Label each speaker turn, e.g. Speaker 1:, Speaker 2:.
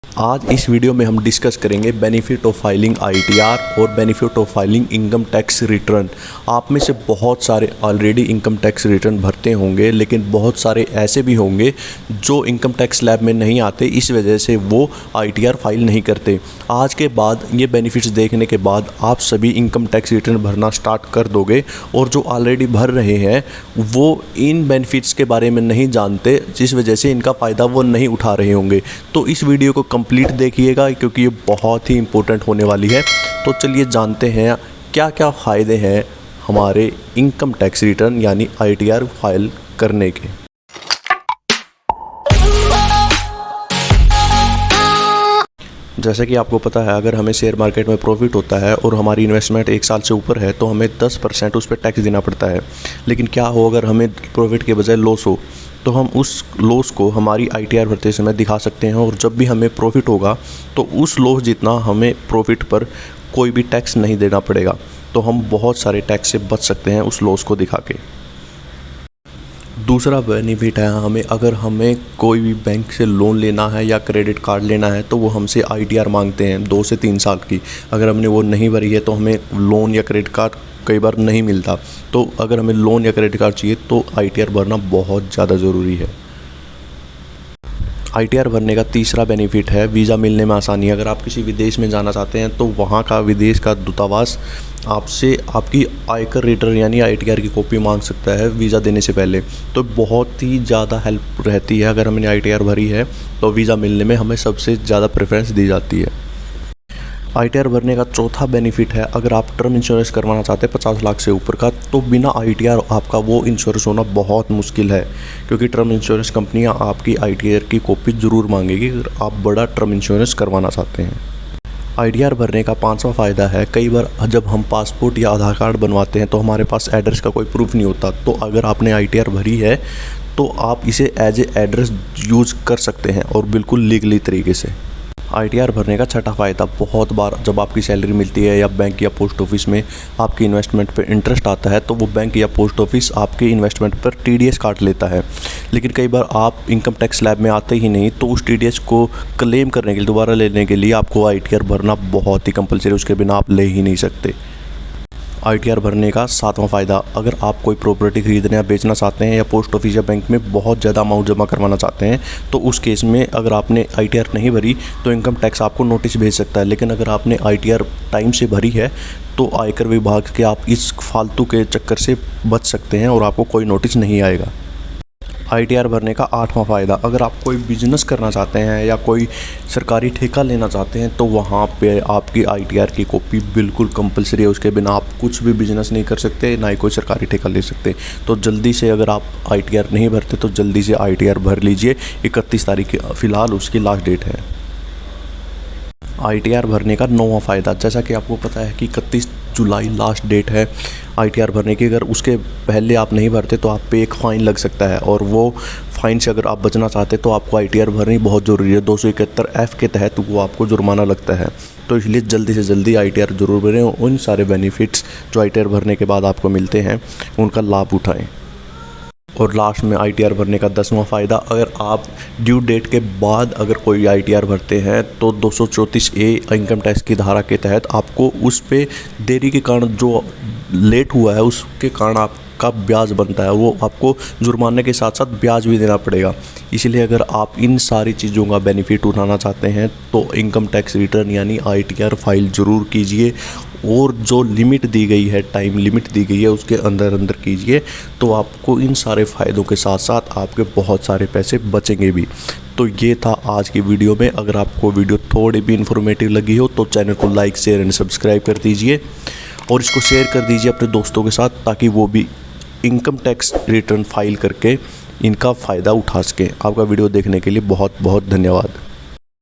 Speaker 1: आज इस वीडियो में हम डिस्कस करेंगे बेनिफिट ऑफ फाइलिंग आईटीआर और benefit of filing income tax return. आप में से बहुत सारे ऑलरेडी इनकम टैक्स रिटर्न भरते होंगे, लेकिन बहुत सारे ऐसे भी होंगे जो इनकम टैक्स स्लैब में नहीं आते, इस वजह से वो आईटीआर फाइल नहीं करते। आज के बाद ये बेनिफिट्स देखने के बाद आप सभी इनकम टैक्स रिटर्न भरना स्टार्ट कर दोगे, और जो ऑलरेडी भर रहे हैं वो इन बेनिफिट्स के बारे में नहीं जानते, जिस वजह से इनका फ़ायदा वो नहीं उठा रहे होंगे। तो इस वीडियो को कंप्लीट देखिएगा क्योंकि ये बहुत ही इंपॉर्टेंट होने वाली है। तो चलिए जानते हैं क्या क्या फ़ायदे हैं हमारे इनकम टैक्स रिटर्न यानी आईटीआर फाइल करने के। जैसे कि आपको पता है, अगर हमें शेयर मार्केट में प्रॉफिट होता है और हमारी इन्वेस्टमेंट 1 साल से ऊपर है तो हमें 10% उस पर टैक्स देना पड़ता है। लेकिन क्या हो अगर हमें प्रॉफिट के बजाय लॉस हो, तो हम उस लॉस को हमारी आईटीआर भरते समय दिखा सकते हैं, और जब भी हमें प्रॉफिट होगा तो उस लॉस जितना हमें प्रॉफिट पर कोई भी टैक्स नहीं देना पड़ेगा। तो हम बहुत सारे टैक्स से बच सकते हैं उस लॉस को दिखा के। दूसरा बेनिफिट है, अगर हमें कोई भी बैंक से लोन लेना है या क्रेडिट कार्ड लेना है तो वो हमसे आईटीआर मांगते हैं 2 से 3 साल की। अगर हमने वो नहीं भरी है तो हमें लोन या क्रेडिट कार्ड कई बार नहीं मिलता। तो अगर हमें लोन या क्रेडिट कार्ड चाहिए तो आईटीआर भरना बहुत ज़्यादा ज़रूरी है। आईटीआर भरने का तीसरा बेनिफिट है वीज़ा मिलने में आसानी। अगर आप किसी विदेश में जाना चाहते हैं तो वहाँ का विदेश का दूतावास आपसे आपकी आयकर रिटर्न यानी आईटीआर की कॉपी मांग सकता है वीज़ा देने से पहले। तो बहुत ही ज़्यादा हेल्प रहती है। अगर हमने आईटीआर भरी है तो वीज़ा मिलने में हमें सबसे ज़्यादा प्रेफरेंस दी जाती है। आईटीआर भरने का चौथा बेनिफिट है, अगर आप टर्म इंश्योरेंस करवाना चाहते हैं 50 लाख से ऊपर का, तो बिना आईटीआर आपका वो इंश्योरेंस होना बहुत मुश्किल है, क्योंकि टर्म इंश्योरेंस कंपनियां आपकी आईटीआर की कॉपी ज़रूर मांगेगी अगर आप बड़ा टर्म इंश्योरेंस करवाना चाहते हैं। आईटीआर भरने का 5वां फ़ायदा है, कई बार जब हम पासपोर्ट या आधार कार्ड बनवाते हैं तो हमारे पास एड्रेस का कोई प्रूफ नहीं होता। तो अगर आपने आईटीआर भरी है तो आप इसे एज ए एड्रेस यूज़ कर सकते हैं, और बिल्कुल लीगली तरीके से। आईटीआर भरने का 6वां फ़ायदा, बहुत बार जब आपकी सैलरी मिलती है या बैंक या पोस्ट ऑफिस में आपकी इन्वेस्टमेंट पर इंटरेस्ट आता है तो वो बैंक या पोस्ट ऑफिस आपके इन्वेस्टमेंट पर टीडीएस काट लेता है। लेकिन कई बार आप इनकम टैक्स स्लैब में आते ही नहीं, तो उस टीडीएस को क्लेम करने के लिए, दोबारा लेने के लिए आपको आईटीआर भरना बहुत ही कंपलसरी, उसके बिना आप ले ही नहीं सकते। आईटीआर भरने का 7वां फ़ायदा, अगर आप कोई प्रॉपर्टी खरीदने या बेचना चाहते हैं या पोस्ट ऑफिस या बैंक में बहुत ज़्यादा अमाउंट जमा करवाना चाहते हैं, तो उस केस में अगर आपने आईटीआर नहीं भरी तो इनकम टैक्स आपको नोटिस भेज सकता है। लेकिन अगर आपने आईटीआर टाइम से भरी है तो आयकर विभाग के आप इस फालतू के चक्कर से बच सकते हैं और आपको कोई नोटिस नहीं आएगा। आईटीआर भरने का 8वां फ़ायदा, अगर आप कोई बिज़नेस करना चाहते हैं या कोई सरकारी ठेका लेना चाहते हैं तो वहाँ पे आपकी आईटीआर की कॉपी बिल्कुल कंपलसरी है। उसके बिना आप कुछ भी बिज़नेस नहीं कर सकते, ना ही कोई सरकारी ठेका ले सकते। तो जल्दी से, अगर आप आईटीआर नहीं भरते तो जल्दी से आईटीआर भर लीजिए। 31 तारीख फ़िलहाल उसकी लास्ट डेट है। आईटीआर भरने का 9वां फ़ायदा, जैसा कि आपको पता है कि 31 जुलाई लास्ट डेट है आईटीआर भरने की। अगर उसके पहले आप नहीं भरते तो आप पे एक फ़ाइन लग सकता है, और वो फ़ाइन से अगर आप बचना चाहते तो आपको आईटीआर भरनी बहुत ज़रूरी है। 271F के तहत वो आपको जुर्माना लगता है। तो इसलिए जल्दी से जल्दी आईटीआर ज़रूर भरें, उन सारे बेनिफिट्स जो आईटीआर भरने के बाद आपको मिलते हैं उनका लाभ उठाएँ। और लास्ट में आईटीआर भरने का 10वां फ़ायदा, अगर आप ड्यू डेट के बाद अगर कोई आईटीआर भरते हैं तो 234A इनकम टैक्स की धारा के तहत आपको उस पे देरी के कारण, जो लेट हुआ है उसके कारण आपका ब्याज बनता है, वो आपको जुर्माने के साथ साथ ब्याज भी देना पड़ेगा। इसलिए अगर आप इन सारी चीज़ों का बेनिफिट उठाना चाहते हैं तो इनकम टैक्स रिटर्न यानी आईटीआर फाइल ज़रूर कीजिए, और जो लिमिट दी गई है, टाइम लिमिट दी गई है, उसके अंदर अंदर कीजिए। तो आपको इन सारे फ़ायदों के साथ साथ आपके बहुत सारे पैसे बचेंगे भी। तो ये था आज की वीडियो में। अगर आपको वीडियो थोड़ी भी इन्फॉर्मेटिव लगी हो तो चैनल को लाइक, शेयर एंड सब्सक्राइब कर दीजिए, और इसको शेयर कर दीजिए अपने दोस्तों के साथ, ताकि वो भी इनकम टैक्स रिटर्न फाइल करके इनका फ़ायदा उठा सकें। आपका वीडियो देखने के लिए बहुत बहुत धन्यवाद।